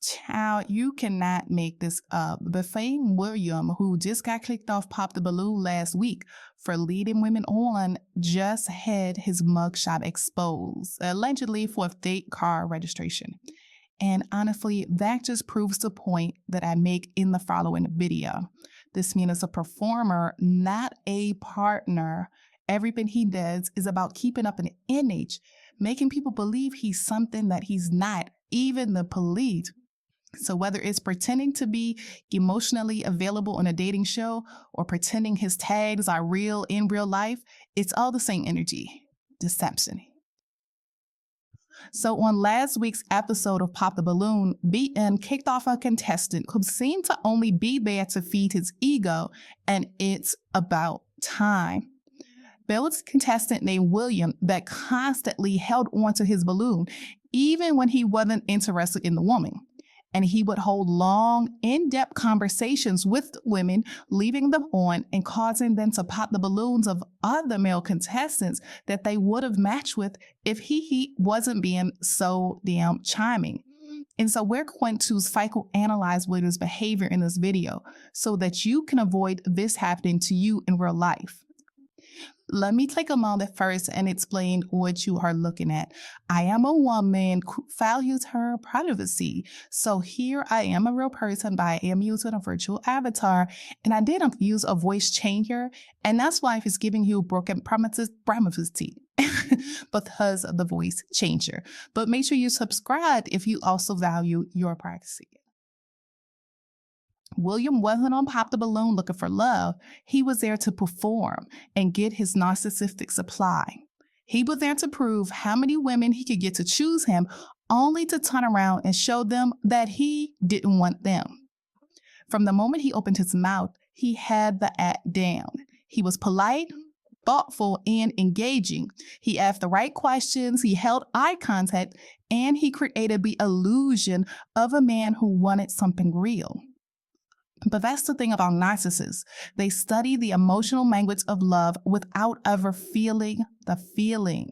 Child, you cannot make this up. But Fame William, who just got kicked off Pop the Balloon last week for leading women on, just had his mugshot exposed, allegedly for a fake car registration. And honestly, that just proves the point that I make in the following video. This man is a performer, not a partner. Everything he does is about keeping up an image, making people believe he's something that he's not, even the police. So whether it's pretending to be emotionally available on a dating show or pretending his tags are real in real life, it's all the same energy. Deception. So on last week's episode of Pop the Balloon, BN kicked off a contestant who seemed to only be there to feed his ego, and it's about time. There was a contestant named William that constantly held on to his balloon, even when he wasn't interested in the woman. And he would hold long, in-depth conversations with the women, leaving them on and causing them to pop the balloons of other male contestants that they would have matched with if he wasn't being so damn charming. And so we're going to psychoanalyze William's behavior in this video so that you can avoid this happening to you in real life. Let me take a moment first and explain what you are looking at. I am a woman who values her privacy. So here I am a real person, but I am using a virtual avatar. And I did use a voice changer. And that's why it's giving you broken promises because of the voice changer. But make sure you subscribe if you also value your privacy. William wasn't on Pop the Balloon looking for love. He was there to perform and get his narcissistic supply. He was there to prove how many women he could get to choose him, only to turn around and show them that he didn't want them. From the moment he opened his mouth, he had the act down. He was polite, thoughtful, and engaging. He asked the right questions, he held eye contact, and he created the illusion of a man who wanted something real. But that's the thing about narcissists. They study the emotional language of love without ever feeling the feeling.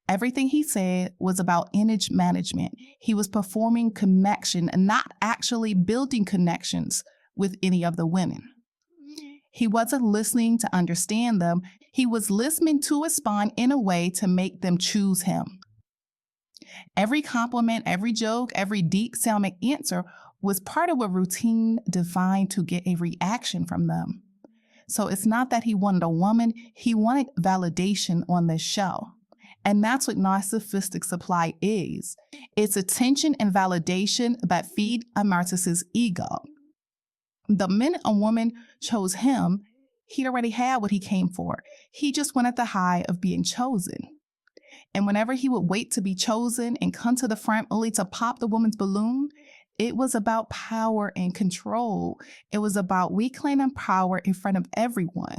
Everything he said was about image management. He was performing connection and not actually building connections with any of the women. He wasn't listening to understand them. He was listening to respond in a way to make them choose him. Every compliment, every joke, every deep-sounding answer was part of a routine designed to get a reaction from them. So it's not that he wanted a woman, he wanted validation on this show. And that's what narcissistic supply is. It's attention and validation that feed a narcissist's ego. The minute a woman chose him, he'd already had what he came for. He just wanted the high of being chosen. And whenever he would wait to be chosen and come to the front only to pop the woman's balloon, it was about power and control. It was about reclaiming power in front of everyone.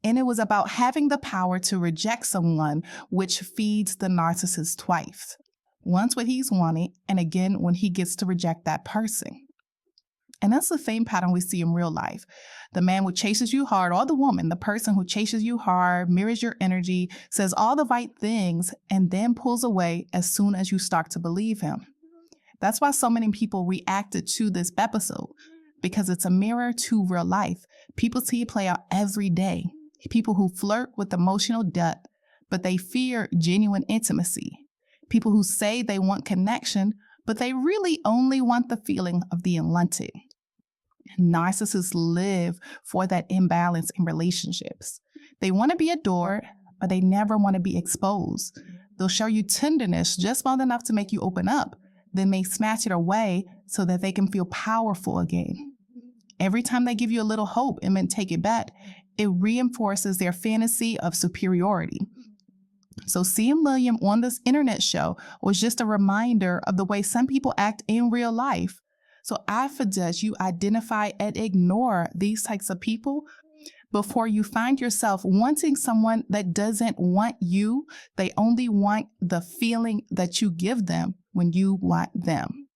And it was about having the power to reject someone, which feeds the narcissist twice. Once what he's wanted, and again when he gets to reject that person. And that's the same pattern we see in real life. The man who chases you hard, or the woman, the person who chases you hard, mirrors your energy, says all the right things, and then pulls away as soon as you start to believe him. That's why so many people reacted to this episode, because it's a mirror to real life. People see it play out every day. People who flirt with emotional depth, but they fear genuine intimacy. People who say they want connection, but they really only want the feeling of being wanted. Narcissists live for that imbalance in relationships. They want to be adored, but they never want to be exposed. They'll show you tenderness just well enough to make you open up. Then they snatch it away so that they can feel powerful again. Every time they give you a little hope and then take it back, it reinforces their fantasy of superiority. So seeing William on this internet show was just a reminder of the way some people act in real life. So I suggest you identify and ignore these types of people before you find yourself wanting someone that doesn't want you. They only want the feeling that you give them when you want them.